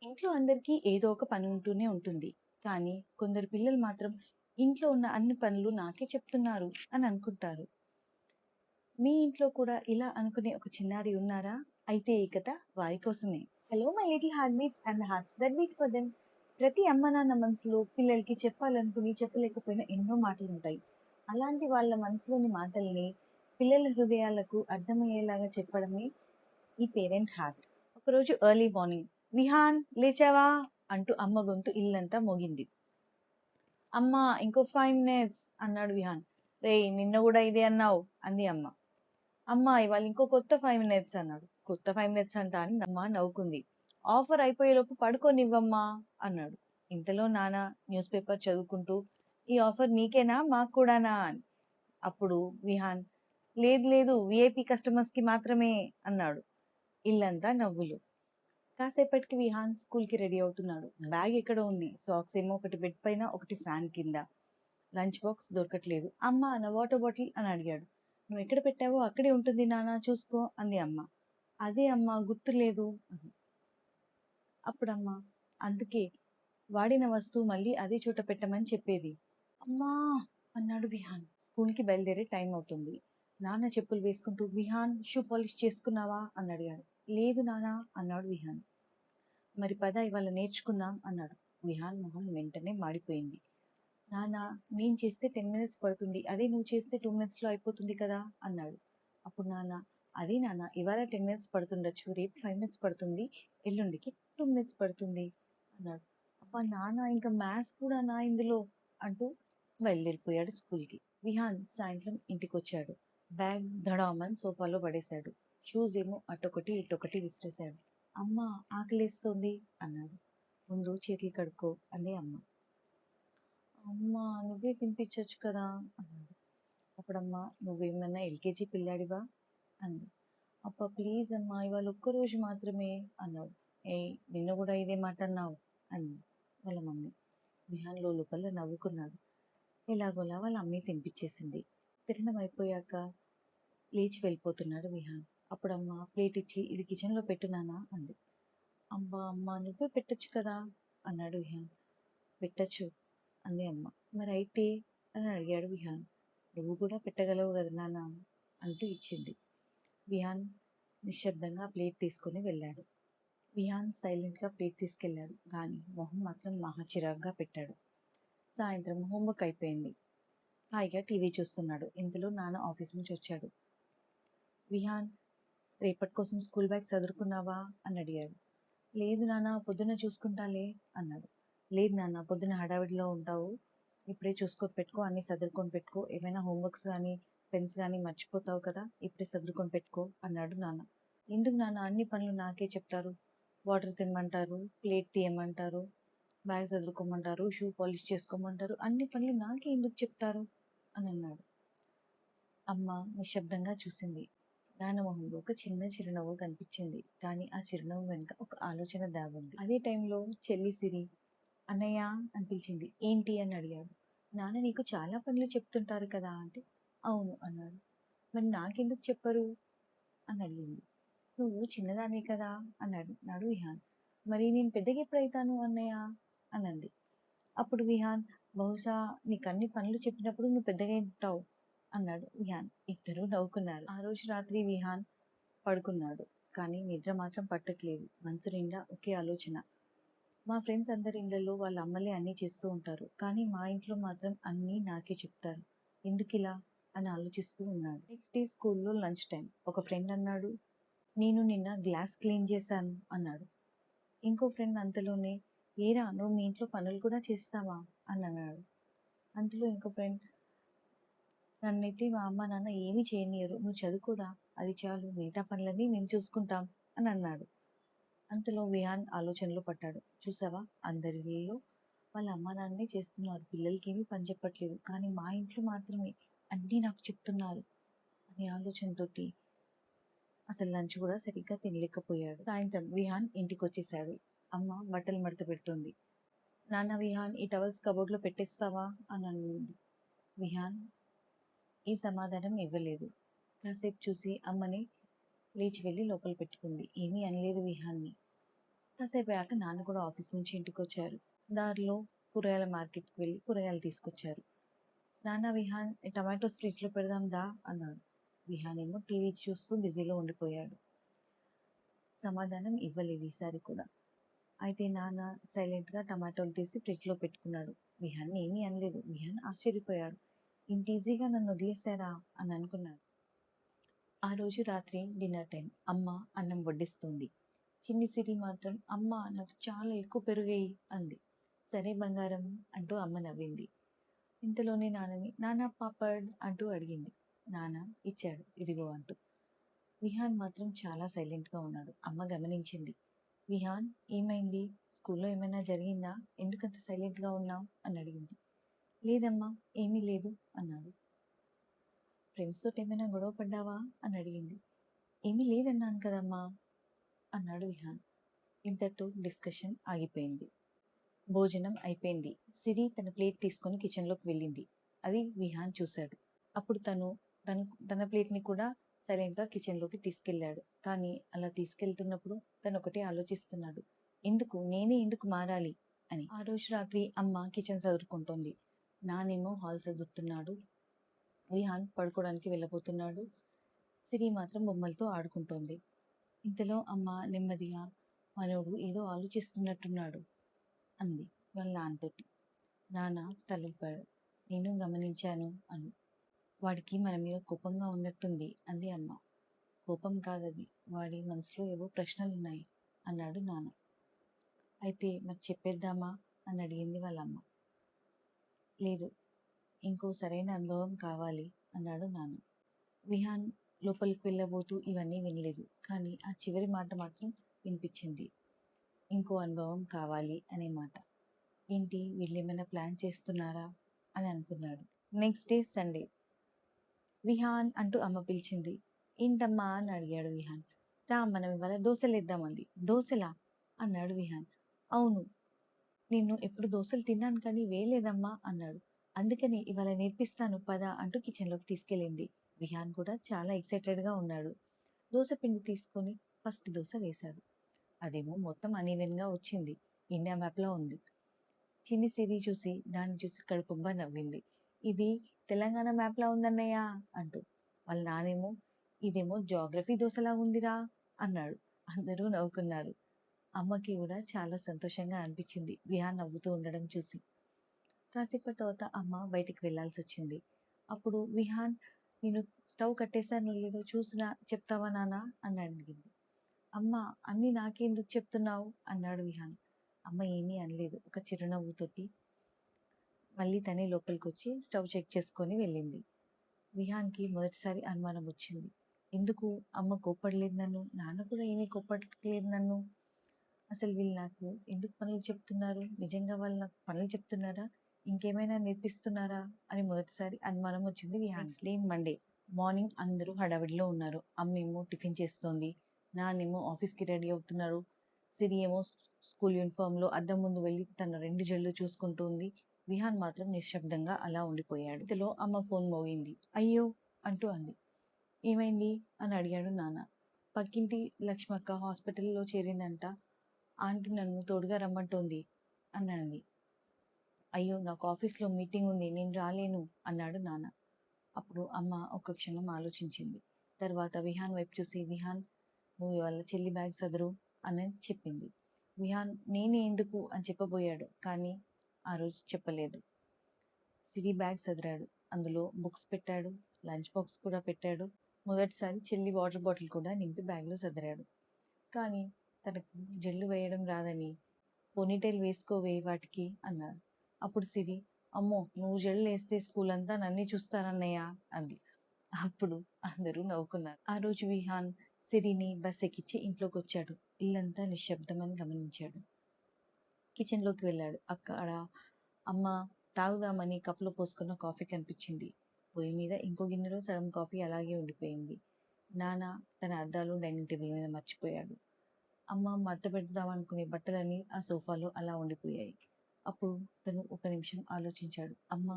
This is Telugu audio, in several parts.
ఇంట్లో అందరికీ ఏదో ఒక పని ఉంటూనే ఉంటుంది. కానీ కొందరు పిల్లలు మాత్రం ఇంట్లో ఉన్న అన్ని పనులు నాకే చెప్తున్నారు అని అనుకుంటారు. మీ ఇంట్లో కూడా ఇలా అనుకునే ఒక చిన్నారి ఉన్నారా? అయితే ఈ కథ వారి కోసమే. Hello my little heart beats and hearts that beat for them. ప్రతి అమ్మ నాన్న మనసులో పిల్లలకి చెప్పాలనుకుని చెప్పలేకపోయిన ఎన్నో మాటలు ఉంటాయి. అలాంటి వాళ్ళ మనసులోని మాటల్ని పిల్లల హృదయాలకు అర్థమయ్యేలాగా చెప్పడమే ఈ పేరెంట్ హార్ట్. ఒకరోజు ఎర్లీ మార్నింగ్, విహాన్ లేచావా అంటూ అమ్మ గొంతు ఇల్లంతా మోగింది. అమ్మా ఇంకో 5 minutes అన్నాడు విహాన్. రేయ్ నిన్న కూడా ఇదే అన్నావు అంది అమ్మ. అమ్మా ఇవాళ ఇంకో కొత్త 5 minutes అన్నాడు. కొత్త 5 minutes అంటా అని అమ్మ నవ్వుకుంది. ఆఫర్ అయిపోయేలోపు పడుకోనివ్వమ్మా అన్నాడు. ఇంతలో నాన్న న్యూస్ పేపర్ చదువుకుంటూ ఈ ఆఫర్ నీకేనా మాకు కూడానా అని. అప్పుడు విహాన్ లేదు లేదు విఐపి కస్టమర్స్ కి మాత్రమే అన్నాడు. ఇల్లంతా నవ్వులు. కాసేపటికి విహాన్ స్కూల్కి రెడీ అవుతున్నాడు. బ్యాగ్ ఎక్కడ ఉంది? సాక్స్ ఏమో ఒకటి బెడ్ పైన, ఒకటి ఫ్యాన్ కింద. లంచ్ బాక్స్ దొరకట్లేదు. అమ్మ నా వాటర్ బాటిల్ అని అడిగాడు. నువ్వు ఎక్కడ పెట్టావో అక్కడే ఉంటుంది నాన్న చూసుకో అంది అమ్మ. అదే అమ్మ గుర్తు లేదు అంది. అప్పుడమ్మ అందుకే వాడిన వస్తువు మళ్ళీ అదే చోట పెట్టమని చెప్పేది. అమ్మా అన్నాడు విహాన్. స్కూల్కి బయలుదేరే టైం అవుతుంది. నాన్న చెప్పులు వేసుకుంటూ విహాన్ షూ పాలిష్ చేసుకున్నావా అని అడిగాడు. లేదు నాన్న అన్నాడు విహాన్. మరి పద ఇవాళ నేర్చుకుందాం అన్నాడు. విహాన్ మొహం వెంటనే మాడిపోయింది. నాన్న నేను చేస్తే 10 minutes పడుతుంది, అదే నువ్వు చేస్తే 2 minutes లో అయిపోతుంది కదా అన్నాడు. అప్పుడు నాన్న అదే నాన్న ఇవాళ 10 minutes పడుతుండొచ్చు, రేపు 5 minutes పడుతుంది, ఎల్లుండికి 2 minutes పడుతుంది అన్నాడు. అబ్బా నాన్న ఇంకా మ్యాథ్స్ కూడా నా ఇందులో అంటూ బయలుదేరిపోయాడు స్కూల్కి. విహాన్ సాయంత్రం ఇంటికి వచ్చాడు. బ్యాగ్ ధడామని సోఫాలో పడేశాడు. షూస్ ఏమో అటొకటి ఇటొకటి విసిరేశాడు. అమ్మ ఆకలేస్తోంది అన్నాడు. ముందు చేతులు కడుక్కో అంది అమ్మ. అమ్మ నువ్వే తినిపించొచ్చు కదా అన్నాడు. అప్పుడమ్మ నువ్వేమన్నా ఎల్కేజీ పిల్లాడివా అంది. అప్ప ప్లీజ్ అమ్మా ఇవాళ ఒక్కరోజు మాత్రమే అన్నాడు. నిన్ను కూడా ఇదే మాట అన్నావు అంది వాళ్ళ మమ్మీ. విహాన్ లోపల నవ్వుకున్నాడు. ఎలాగోలా వాళ్ళ అమ్మే తినిపించేసింది. తినడం అయిపోయాక లేచి వెళ్ళిపోతున్నాడు విహాన్. అప్పుడమ్మ ప్లేట్ ఇచ్చి ఇది కిచెన్లో పెట్టునానా అంది. అబ్బా అమ్మ నువ్వే పెట్టొచ్చు కదా అన్నాడు విహాన్. పెట్టచ్చు అంది అమ్మ. మరి అయితే అని అడిగాడు విహాన్. నువ్వు కూడా పెట్టగలవు కదా నాన్న అంటూ ఇచ్చింది. విహాన్ నిశ్శబ్దంగా ప్లేట్ తీసుకుని వెళ్ళాడు. విహాన్ సైలెంట్గా ప్లేట్ తీసుకెళ్ళాడు, కానీ మొహం మాత్రం మహా చిరాగ్గా పెట్టాడు. సాయంత్రం హోంవర్క్ అయిపోయింది. హాయిగా టీవీ చూస్తున్నాడు. ఇంతలో నాన్న ఆఫీస్ నుంచి వచ్చాడు. విహాన్ రేపటి కోసం స్కూల్ బ్యాగ్ చదువుకున్నావా అని అడిగాడు. లేదు నాన్న పొద్దున్న చూసుకుంటాలే అన్నాడు. లేదు నాన్న పొద్దున్న హడావిడిలో ఉంటావు, ఇప్పుడే చూసుకొని పెట్టుకో, అన్ని సదురుకొని పెట్టుకో, ఏమైనా హోంవర్క్స్ కానీ పెన్స్ కానీ మర్చిపోతావు కదా, ఇప్పుడే సదురుకొని పెట్టుకో అన్నాడు నాన్న. ఎందుకు నాన్న అన్ని పనులు నాకే చెప్తారు? వాటర్ తినమంటారు, ప్లేట్ తీయమంటారు, బ్యాగ్ చదువుకోమంటారు, షూ పాలిష్ చేసుకోమంటారు, అన్ని పనులు నాకే ఎందుకు చెప్తారు అని అన్నాడు. అమ్మ నిశ్శబ్దంగా చూసింది. నాన్న మొహంలో ఒక చిన్న చిరునవ్వు కనిపించింది. కానీ ఆ చిరునవ్వు వెనుక ఒక ఆలోచన దాగుంది. అదే టైంలో చెల్లి సిరి అన్నయ్య అని పిలిచింది. ఏంటి అని అడిగాడు. నాన్న నీకు చాలా పనులు చెప్తుంటారు కదా అంటే అవును అన్నాడు. మరి నాకెందుకు చెప్పరు అని అడిగింది. నువ్వు చిన్నదానివి కదా అన్నాడు నాడు విహాన్. మరి నేను పెద్దగా ఎప్పుడైతాను అన్నయ్య అనంది. అప్పుడు విహాన్ బహుశా నీకు అన్ని పనులు చెప్పినప్పుడు నువ్వు పెద్దగా ఉంటావు అన్నాడు విహాన్. ఇద్దరూ నవ్వుకున్నారు. ఆ రోజు రాత్రి విహాన్ పడుకున్నాడు. కానీ నిద్ర మాత్రం పట్టట్లేదు. మనసు నిండా ఒకే ఆలోచన. మా ఫ్రెండ్స్ అందరి ఇళ్లలో వాళ్ళ అమ్మలే అన్నీ చేస్తూ ఉంటారు, కానీ మా ఇంట్లో మాత్రం అన్నీ నాకే చెప్తారు, ఎందుకిలా అని ఆలోచిస్తూ ఉన్నాడు. నెక్స్ట్ డే స్కూల్లో లంచ్ టైం. ఒక ఫ్రెండ్ అన్నాడు, నేను నిన్న గ్లాస్ క్లీన్ చేశాను అన్నాడు. ఇంకో ఫ్రెండ్ అంతలోనే ఏరా నువ్వు మీ ఇంట్లో పనులు కూడా చేస్తావా అని అన్నాడు. అంతలో ఇంకో ఫ్రెండ్ నన్నైతే మా అమ్మ నాన్న ఏమీ చేయనియరు, నువ్వు చదువుకోరా అది చాలు, మిగతా పనులన్నీ మేము చూసుకుంటాం అని అన్నాడు. అంతలో విహాన్ ఆలోచనలో పడ్డాడు. చూసావా అందరిలో వాళ్ళ అమ్మా నాన్నే చేస్తున్నారు, పిల్లలకి ఏమీ పని చెప్పట్లేదు, కానీ మా ఇంట్లో మాత్రమే అన్నీ నాకు చెప్తున్నారు అనే ఆలోచనతోటి అసలు లంచ్ కూడా సరిగ్గా తినలేకపోయాడు. సాయంత్రం విహాన్ ఇంటికి వచ్చేసాడు. అమ్మ బట్టలు మడత పెడుతుంది. నాన్న విహాన్ ఈ టవల్స్ కబోర్డ్లో పెట్టేస్తావా అని అన్నది. విహాన్ ఈ సమాధానం ఇవ్వలేదు. కాసేపు చూసి అమ్మని లేచి వెళ్ళి లోపల పెట్టుకుంది. ఏమీ అనలేదు విహాన్ని. కాసేపయ్యాక నాన్న కూడా ఆఫీస్ నుంచి ఇంటికొచ్చారు. దారిలో కూరగాయల మార్కెట్‌కి వెళ్ళి కూరగాయలు తీసుకొచ్చారు. నాన్న విహాన్ టమాటోస్ ఫ్రిడ్జ్‌లో పెడదాం దా అన్నాడు. విహాన్ ఏమో టీవీ చూస్తూ బిజీలో ఉండిపోయాడు. సమాధానం ఇవ్వలేదు ఈసారి కూడా. అయితే నాన్న సైలెంట్‌గా టమాటోలు తీసి ఫ్రిడ్జ్‌లో పెట్టుకున్నాడు. విహాన్ ఏమీ అనలేదు. విహాన్ ఆశ్చర్యపోయాడు. ఇంత ఈజీగా నన్ను వదిలేసారా అని అనుకున్నాడు. ఆ రోజు రాత్రి డిన్నర్ టైం. అమ్మ అన్నం వడ్డిస్తోంది. చిన్ని సిరి మాత్రం అమ్మ నాకు చాలా ఎక్కువ పెరుగెయ్యి అంది. సరే బంగారం అంటూ అమ్మ నవ్వింది. ఇంతలోనే నాన్నని నాన్న పాపడ్ అంటూ అడిగింది. నాన్న ఇచ్చాడు ఇదిగో అంటూ. విహాన్ మాత్రం చాలా సైలెంట్‌గా ఉన్నాడు. అమ్మ గమనించింది. విహాన్ ఏమైంది? స్కూల్లో ఏమైనా జరిగిందా? ఎందుకంత సైలెంట్‌గా ఉన్నావు? అని అడిగింది. లేదమ్మా ఏమీ లేదు అన్నాడు. ఫ్రెండ్స్ తోటి ఏమైనా గొడవ పడ్డావా? అని అడిగింది. ఏమీ లేదన్నాను కదమ్మా అన్నాడు విహాన్. ఇంతటితో డిస్కషన్ ఆగిపోయింది. భోజనం అయిపోయింది. సిరి తన ప్లేట్ తీసుకొని కిచెన్‌లోకి వెళ్ళింది. అది విహాన్ చూశాడు. అప్పుడు తను తన ప్లేట్‌ని కూడా సైలెంట్‌గా కిచెన్‌లోకి తీసుకెళ్ళాడు. కానీ అలా తీసుకెళ్తున్నప్పుడు తనొకటే ఆలోచిస్తున్నాడు. నేనే ఎందుకు మారాలి అని. ఆ రోజు రాత్రి అమ్మ కిచెన్ సదురుకుంటోంది. నాన్నేమో హాల్ సదురుతున్నాడు. విహాన్ పడుకోవడానికి వెళ్ళబోతున్నాడు. సిరి మాత్రం బొమ్మలతో ఆడుకుంటోంది. ఇంతలో అమ్మ నెమ్మదిగా మనోడు ఏదో ఆలోచిస్తున్నట్టున్నాడు అంది వాళ్ళ నాన్నతోటి. నాన్న తలూపాడు. నేను గమనించాను అని. వాడికి మన మీద కోపంగా ఉన్నట్టుంది అంది అమ్మ. కోపం కాదది. వాడి మనసులో ఏవో ప్రశ్నలున్నాయి అన్నాడు నాన్న. అయితే మరి చెప్పేద్దామా అని అడిగింది వాళ్ళమ్మ. లేదు ఇంకో సరైన అనుభవం కావాలి అన్నాడు నాన్న. విహాన్ లోపలికి వెళ్ళబోతూ ఇవన్నీ వినలేదు. కానీ ఆ చివరి మాట మాత్రం వినిపించింది. ఇంకో అనుభవం కావాలి అనే మాట. ఏంటి వీళ్ళేమైనా ప్లాన్ చేస్తున్నారా అని అనుకున్నాడు. Next day Sunday. విహాన్ అంటూ అమ్మ పిలిచింది. ఏంటమ్మా అని అడిగాడు విహాన్. రా మనం ఇవాళ దోశలేద్దామంది. దోశలా అన్నాడు విహాన్. అవును నేను ఎప్పుడు దోశలు తిన్నాను కానీ వేయలేదమ్మా అన్నాడు. అందుకని ఇవాళ నేర్పిస్తాను పద అంటూ కిచెన్లోకి తీసుకెళ్ళింది. విహాన్ కూడా చాలా ఎక్సైటెడ్గా ఉన్నాడు. దోశ పిండి తీసుకొని ఫస్ట్ దోశ వేశాడు. అదేమో మొత్తం అనీవెన్గా వచ్చింది. ఇండియా మ్యాప్లా ఉంది. చిన్ని సిరి చూసి దాన్ని చూసి కడుపుబ్బా నవ్వింది. ఇది తెలంగాణ మ్యాప్లా ఉందన్నయ్య అంటూ. వాళ్ళ నానేమో ఇదేమో జాగ్రఫీ దోశలా ఉందిరా అన్నాడు. అందరూ నవ్వుకున్నారు. అమ్మకి కూడా చాలా సంతోషంగా అనిపించింది విహాన్ నవ్వుతూ ఉండడం చూసి. కాసేపటి తర్వాత అమ్మ బయటికి వెళ్ళాల్సి వచ్చింది. అప్పుడు విహాన్ నేను స్టవ్ కట్టేశానో లేదో చూసినా చెప్తావా నాన్న అని అడిగింది. అమ్మ అన్నీ నాకెందుకు చెప్తున్నావు అన్నాడు విహాన్. అమ్మ ఏమీ అనలేదు. ఒక చిరునవ్వుతోటి మళ్ళీ తనే లోపలికొచ్చి స్టవ్ చెక్ చేసుకొని వెళ్ళింది. విహాన్‌కి మొదటిసారి అనుమానం వచ్చింది. ఎందుకు అమ్మ కోప్పడలేదు నన్ను? నాన్న కూడా ఏమీ కోప్పడట్లేదు నన్ను. అసలు వీళ్ళు నాకు ఎందుకు పనులు చెప్తున్నారు? నిజంగా వాళ్ళు నాకు పనులు చెప్తున్నారా? ఇంకేమైనా నేర్పిస్తున్నారా? అని మొదటిసారి అనుమానం వచ్చింది విహాన్‌కి. Next day Monday. మార్నింగ్ అందరూ హడావిడిలో ఉన్నారు. అమ్మేమో టిఫిన్ చేస్తోంది. నాన్నేమో ఆఫీస్‌కి రెడీ అవుతున్నారు. సిరి ఏమో స్కూల్ యూనిఫామ్‌లో అద్దం ముందు వెళ్ళి తన 2 జడలు చూసుకుంటూ ఉంది. విహాన్ మాత్రం నిశ్శబ్దంగా అలా ఉండిపోయాడు. ఇంతలో అమ్మ ఫోన్ మోగింది. అయ్యో! అంటూ అంది. ఏమైంది? అని అడిగాడు నాన్న. పక్కింటి లక్ష్మక్క హాస్పిటల్‌లో చేరిందంట. ఆంటీ నన్ను తోడుగా రమ్మంటోంది అన్నది. అయ్యో! నాకు ఆఫీస్‌లో మీటింగ్ ఉంది. నేను రాలేను అన్నాడు నాన్న. అప్పుడు అమ్మ ఒక్క క్షణం ఆలోచించింది. తర్వాత విహాన్ వైపు చూసి విహాన్ నువ్వు వాళ్ళ చెల్లి బ్యాగ్ సదరు అని చెప్పింది. విహాన్ నేనే ఎందుకు అని చెప్పబోయాడు. కానీ ఆ రోజు చెప్పలేదు. సిరి బ్యాగ్ సదిరాడు. అందులో బుక్స్ పెట్టాడు. లంచ్ బాక్స్ కూడా పెట్టాడు. మొదటిసారి చెల్లి వాటర్ బాటిల్ కూడా నింపి బ్యాగ్‌లో సదిరాడు. కానీ తనకు జడలు వేయడం రాదని పోనీటైల్ వేసుకోవే వాటికి అన్నాడు. అప్పుడు సిరి అమ్మో నువ్వు జడలేస్తే స్కూల్ అంతా నన్నే చూస్తారన్నయ్య అంది. అప్పుడు అందరూ నవ్వుకున్నారు. ఆ రోజు విహాన్ సిరిని బస్ ఎక్కించి ఇంట్లోకి వచ్చాడు. ఇల్లంతా నిశ్శబ్దమని గమనించాడు. కిచెన్లోకి వెళ్ళాడు. అక్కడ అమ్మ తాగుదామని కప్పులో పోసుకున్న కాఫీ కనిపించింది. పొయ్యి మీద ఇంకో గిన్నెలో సగం కాఫీ అలాగే ఉండిపోయింది. నాన్న తన అద్దాలు డైనింగ్ టేబుల్ మీద మర్చిపోయాడు. అమ్మ మడత పెడదామనుకునే బట్టలన్నీ ఆ సోఫాలో అలా ఉండిపోయాయి. అప్పుడు తను ఒక నిమిషం ఆలోచించాడు. అమ్మ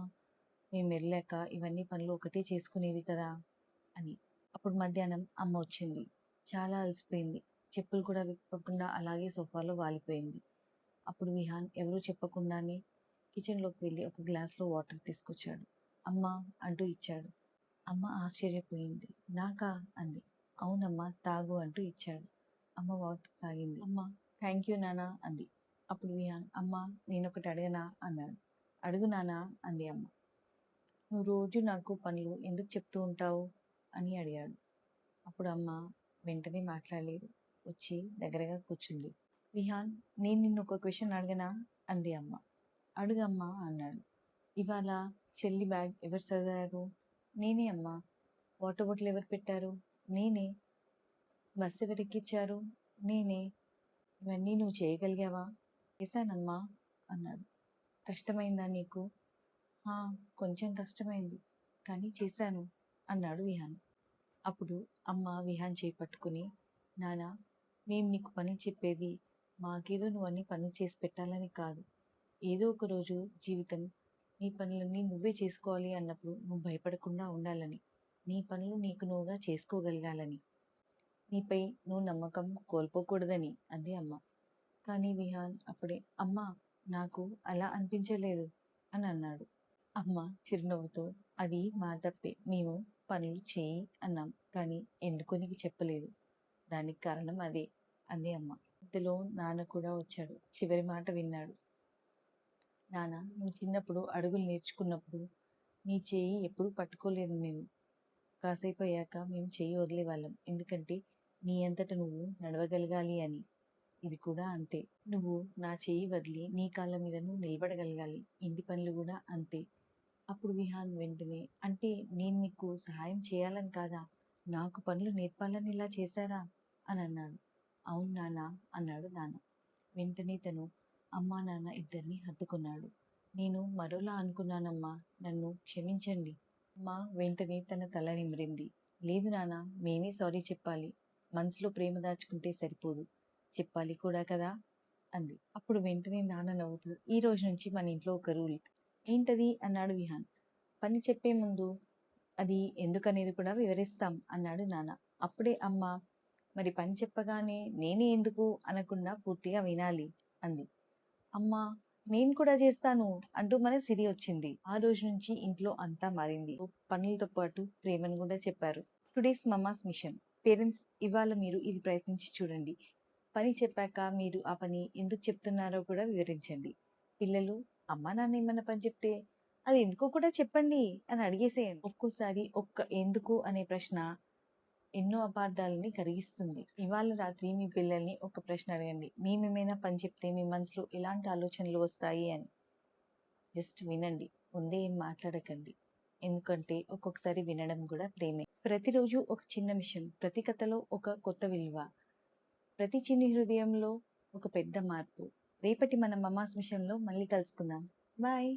మేము వెళ్ళాక ఇవన్నీ పనులు ఒకటే చేసుకునేది కదా అని. అప్పుడు మధ్యాహ్నం అమ్మ వచ్చింది. చాలా అలసిపోయింది. చెప్పులు కూడా విప్పకుండా అలాగే సోఫాలో వాలిపోయింది. అప్పుడు విహాన్ ఎవరూ చెప్పకుండానే కిచెన్లోకి వెళ్ళి ఒక గ్లాస్లో వాటర్ తీసుకొచ్చాడు. అమ్మా అంటూ ఇచ్చాడు. అమ్మ ఆశ్చర్యపోయింది. నాకా అంది. అవునమ్మా తాగు అంటూ ఇచ్చాడు. అమ్మ వాటర్ తాగింది. అమ్మ థ్యాంక్ యూ నానా అంది. అప్పుడు విహాన్ అమ్మ నేనొకటి అడగనా అన్నాడు. అడుగు నానా అంది అమ్మ. నువ్వు రోజు నాకు పనులు ఎందుకు చెప్తూ ఉంటావు అని అడిగాడు. అప్పుడు అమ్మ వెంటనే మాట్లాడలేదు. వచ్చి దగ్గరగా కూర్చుంది. విహాన్ నేను నిన్ను ఒక క్వశ్చన్ అడగనా అంది అమ్మ. అడుగమ్మా అన్నాడు. ఇవాళ చెల్లి బ్యాగ్ ఎవరు సర్దారు? నేనే అమ్మా. వాటర్ బాటిల్ ఎవరు పెట్టారు? నేనే. బస్సు ఎవరు ఎక్కించారు? నేనే. ఇవన్నీ నువ్వు చేయగలిగావా? చేశానమ్మా అన్నాడు. కష్టమైందా నీకు? హా కొంచెం కష్టమైంది కానీ చేశాను అన్నాడు విహాన్. అప్పుడు అమ్మ విహాన్ చేయి పట్టుకుని నానా మేం నీకు పని చెప్పేది మాకేదో నువ్వు అన్ని పనులు చేసి పెట్టాలని కాదు. ఏదో ఒక రోజు జీవితం నీ పనులన్నీ నువ్వే చేసుకోవాలి అన్నప్పుడు నువ్వు భయపడకుండా ఉండాలని, నీ పనులు నీకు నువ్వుగా చేసుకోగలగాలని, నీపై నువ్వు నమ్మకం కోల్పోకూడదని అంది అమ్మ. కానీ విహాన్ అప్పుడే అమ్మ నాకు అలా అనిపించలేదు అని అన్నాడు. అమ్మ చిరునవ్వుతో అది మా తప్పే, మేము పనులు చేయి అన్నాం కానీ ఎందుకో నీకు చెప్పలేదు, దానికి కారణం అదే అంది అమ్మ. ఇంతలో నాన్న కూడా వచ్చాడు. చివరి మాట విన్నాడు. నాన్న నువ్వు చిన్నప్పుడు అడుగులు నేర్చుకున్నప్పుడు నీ చేయి ఎప్పుడూ పట్టుకోలేదు నేను. కాసేపు అయ్యాక మేము చేయి వదిలేవాళ్ళం, ఎందుకంటే నీ అంతట నువ్వు నడవగలగాలి అని. ఇది కూడా అంతే. నువ్వు నా చేయి వదిలి నీ కాళ్ళ మీద నువ్వు నిలబడగలగాలి. ఇంటి పనులు కూడా అంతే. అప్పుడు విహాన్ వెంటనే అంటే నేను మీకు సహాయం చేయాలని కాదా, నాకు పనులు నేర్పాలని ఇలా చేశారా అని అన్నాడు. అవును నాన్న అన్నాడు నాన్న. వెంటనే తను అమ్మా నాన్న ఇద్దరిని హత్తుకున్నాడు. నేను మరోలా అనుకున్నానమ్మా, నన్ను క్షమించండి. అమ్మ వెంటనే తన తల నిమిరింది. లేదు నాన్న మేమే సారీ చెప్పాలి, మనసులో ప్రేమ దాచుకుంటే సరిపోదు, చెప్పాలి కూడా కదా అంది. అప్పుడు వెంటనే నాన్న నవ్వుతూ ఈ రోజు నుంచి మన ఇంట్లో ఒక రూల్. ఏంటది అన్నాడు విహాన్. పని చెప్పే ముందు అది ఎందుకనేది కూడా వివరిస్తాం అన్నాడు నాన్న. అప్పుడే అమ్మ మరి పని చెప్పగానే నేనే ఎందుకు అనకుండా పూర్తిగా వినాలి అంది. అమ్మా నేను కూడా చేస్తాను అంటూ మన సిరి వచ్చింది. ఆ రోజు నుంచి ఇంట్లో అంతా మారింది. పనులతో పాటు ప్రేమను కూడా చెప్పారు. Today's mama's machine. పేరెంట్స్ ఇవాళ మీరు ఇది ప్రయత్నించి చూడండి. పని చెప్పాక మీరు ఆ పని ఎందుకు చెప్తున్నారో కూడా వివరించండి. పిల్లలు అమ్మా నాన్న ఏమన్నా పని చెప్తే అది ఎందుకో కూడా చెప్పండి అని అడిగేసేయండి. ఒక్కోసారి ఒక్క ఎందుకు అనే ప్రశ్న ఎన్నో అపార్థాలని కరిగిస్తుంది. ఇవాళ రాత్రి మీ పిల్లల్ని ఒక ప్రశ్న అడగండి. మేమేమైనా పని చెప్తే మీ మనసులో ఎలాంటి ఆలోచనలు వస్తాయి అని. జస్ట్ వినండి, ముందే ఏం మాట్లాడకండి. ఎందుకంటే ఒక్కొక్కసారి వినడం కూడా ప్రేమే. ప్రతిరోజు ఒక చిన్న మిషన్, ప్రతి కథలో ఒక కొత్త విలువ, ప్రతి చిన్ని హృదయంలో ఒక పెద్ద మార్పు. రేపటి మన మమాస్ మిషన్లో మళ్ళీ కలుసుకుందాం. బాయ్.